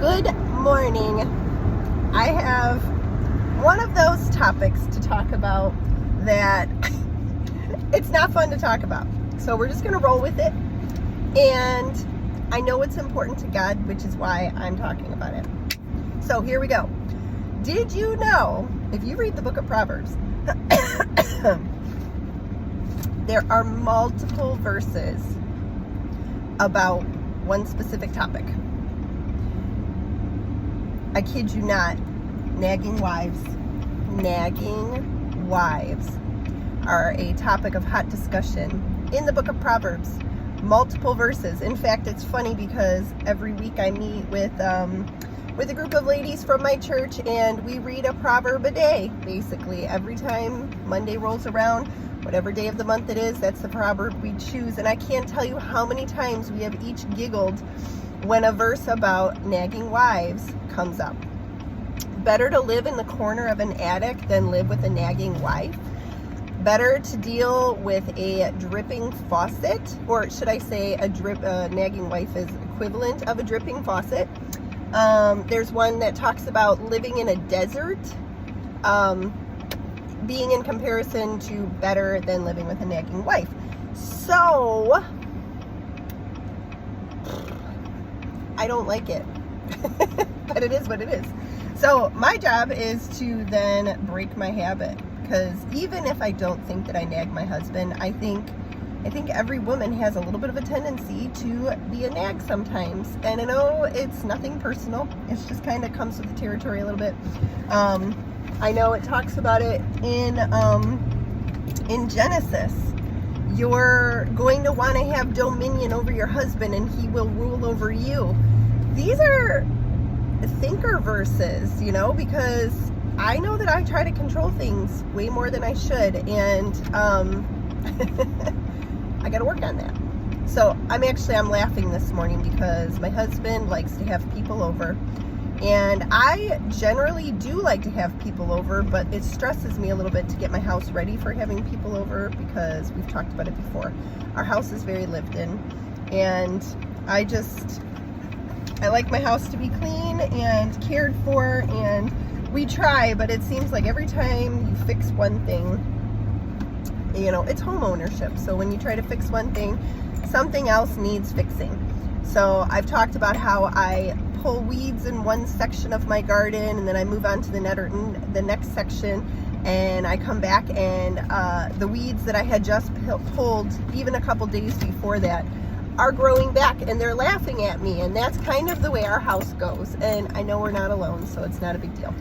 Good morning. I have one of those topics to talk about that it's not fun to talk about. So we're just going to roll with it. And I know it's important to God, which is why I'm talking about it. So here we go. Did you know, if you read the book of Proverbs, there are multiple verses about one specific topic. I kid you not, nagging wives are a topic of hot discussion in the book of Proverbs. Multiple verses. In fact, it's funny because every week I meet with a group of ladies from my church, and we read a proverb a day, basically. Every time Monday rolls around, whatever day of the month it is, that's the proverb we choose. And I can't tell you how many times we have each giggled when a verse about nagging wives comes up. Better to live in the corner of an attic than live with a nagging wife. Better to deal with a dripping faucet, or should I say a nagging wife is equivalent of a dripping faucet. There's one that talks about living in a desert, being in comparison to better than living with a nagging wife. So, I don't like it, but it is what it is. So my job is to then break my habit, because even if I don't think that I nag my husband, I think every woman has a little bit of a tendency to be a nag sometimes. And I know it's nothing personal. It's just kind of comes with the territory a little bit. I know it talks about it in Genesis. You're going to want to have dominion over your husband and he will rule over you. These are thinker verses, because I know that I try to control things way more than I should, and I got to work on that. So I'm laughing this morning because my husband likes to have people over, and I generally do like to have people over, but it stresses me a little bit to get my house ready for having people over, because we've talked about it before. Our house is very lived in, and I like my house to be clean and cared for, and we try, but it seems like every time you fix one thing, it's home ownership. So when you try to fix one thing, something else needs fixing. So I've talked about how I pull weeds in one section of my garden, and then I move on to the next section, and I come back, and the weeds that I had just pulled even a couple days before that are growing back, and they're laughing at me, and that's kind of the way our house goes. And I know we're not alone, so it's not a big deal.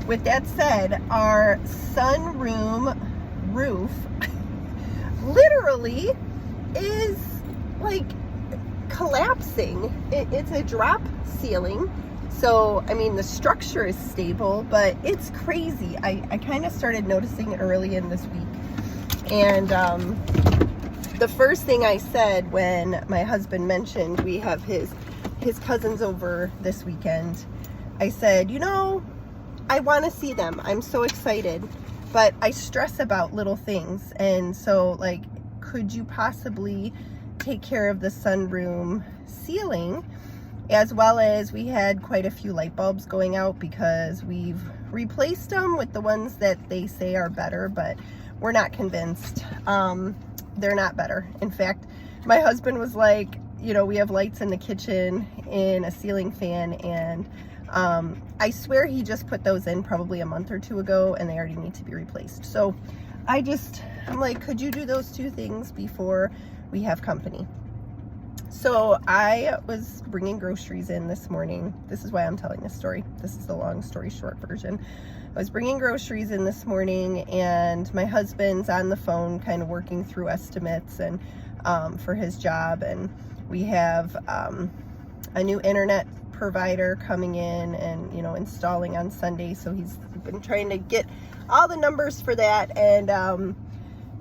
With that said, our sunroom roof literally is like collapsing. It's a drop ceiling, so the structure is stable, but it's crazy. I kind of started noticing it early in this week, and the first thing I said when my husband mentioned we have his cousins over this weekend, I said, I want to see them. I'm so excited, but I stress about little things. And so, could you possibly take care of the sunroom ceiling, as well as we had quite a few light bulbs going out, because we've replaced them with the ones that they say are better, but we're not convinced. They're not better. In fact, my husband was like, we have lights in the kitchen and a ceiling fan, and I swear he just put those in probably a month or two ago, and they already need to be replaced. So I'm like, could you do those two things before we have company? So I was bringing groceries in this morning. This is why I'm telling this story. This is the long story short version. I was bringing groceries in this morning, and my husband's on the phone kind of working through estimates and for his job, and we have a new internet provider coming in and installing on Sunday, so he's been trying to get all the numbers for that. And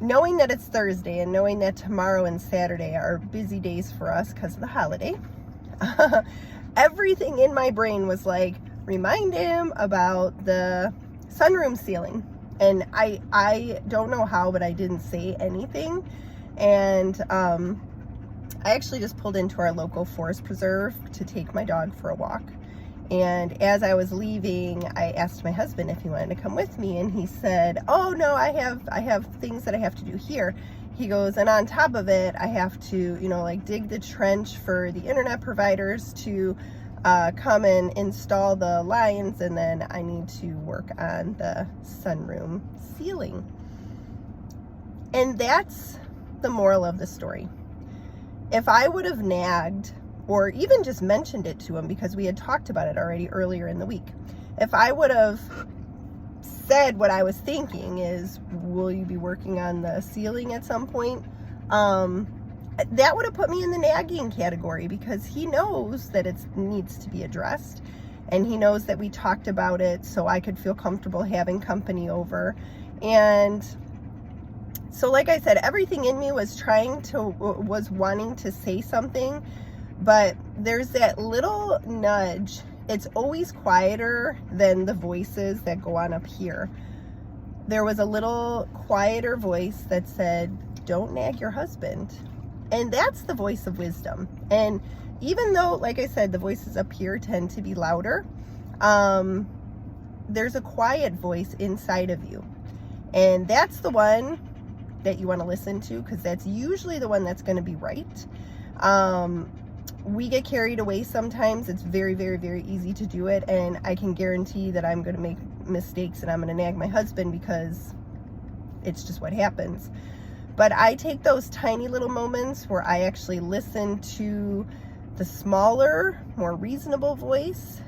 knowing that it's Thursday, and knowing that tomorrow and Saturday are busy days for us because of the holiday, everything in my brain was like, remind him about the sunroom ceiling. And I don't know how, but I didn't say anything. And I actually just pulled into our local forest preserve to take my dog for a walk. And as I was leaving, I asked my husband if he wanted to come with me, and he said, "Oh no, I have things that I have to do here." He goes, "And on top of it, I have to, like dig the trench for the internet providers to come and install the lines, and then I need to work on the sunroom ceiling." And that's the moral of the story. If I would have nagged or even just mentioned it to him, because we had talked about it already earlier in the week, if I would have said what I was thinking is, "Will you be working on the ceiling at some point?" That would have put me in the nagging category, because he knows that it needs to be addressed, and he knows that we talked about it so I could feel comfortable having company over. And so, like I said, everything in me was wanting to say something, but there's that little nudge. It's always quieter than the voices that go on up here. There was a little quieter voice that said, "Don't nag your husband." And that's the voice of wisdom. And even though, like I said, the voices up here tend to be louder, there's a quiet voice inside of you. And that's the one that you want to listen to, because that's usually the one that's going to be right. We get carried away sometimes. It's very, very, very easy to do it. And I can guarantee that I'm going to make mistakes and I'm going to nag my husband, because it's just what happens. But I take those tiny little moments where I actually listen to the smaller, more reasonable voice.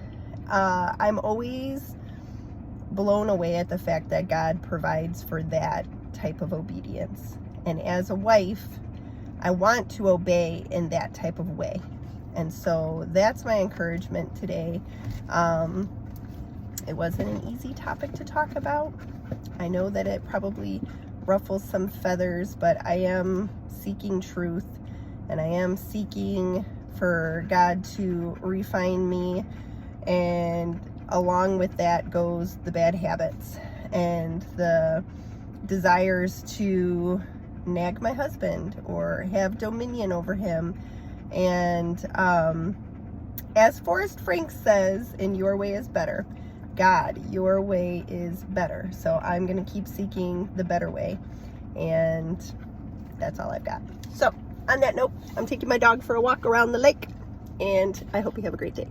I'm always blown away at the fact that God provides for that type of obedience. And as a wife, I want to obey in that type of way. And so that's my encouragement today. It wasn't an easy topic to talk about. I know that it probably ruffles some feathers, but I am seeking truth, and I am seeking for God to refine me, and along with that goes the bad habits and the desires to nag my husband or have dominion over him. And as Forrest Frank says in Your Way is Better, God, your way is better. So I'm going to keep seeking the better way. And that's all I've got. So on that note, I'm taking my dog for a walk around the lake, and I hope you have a great day.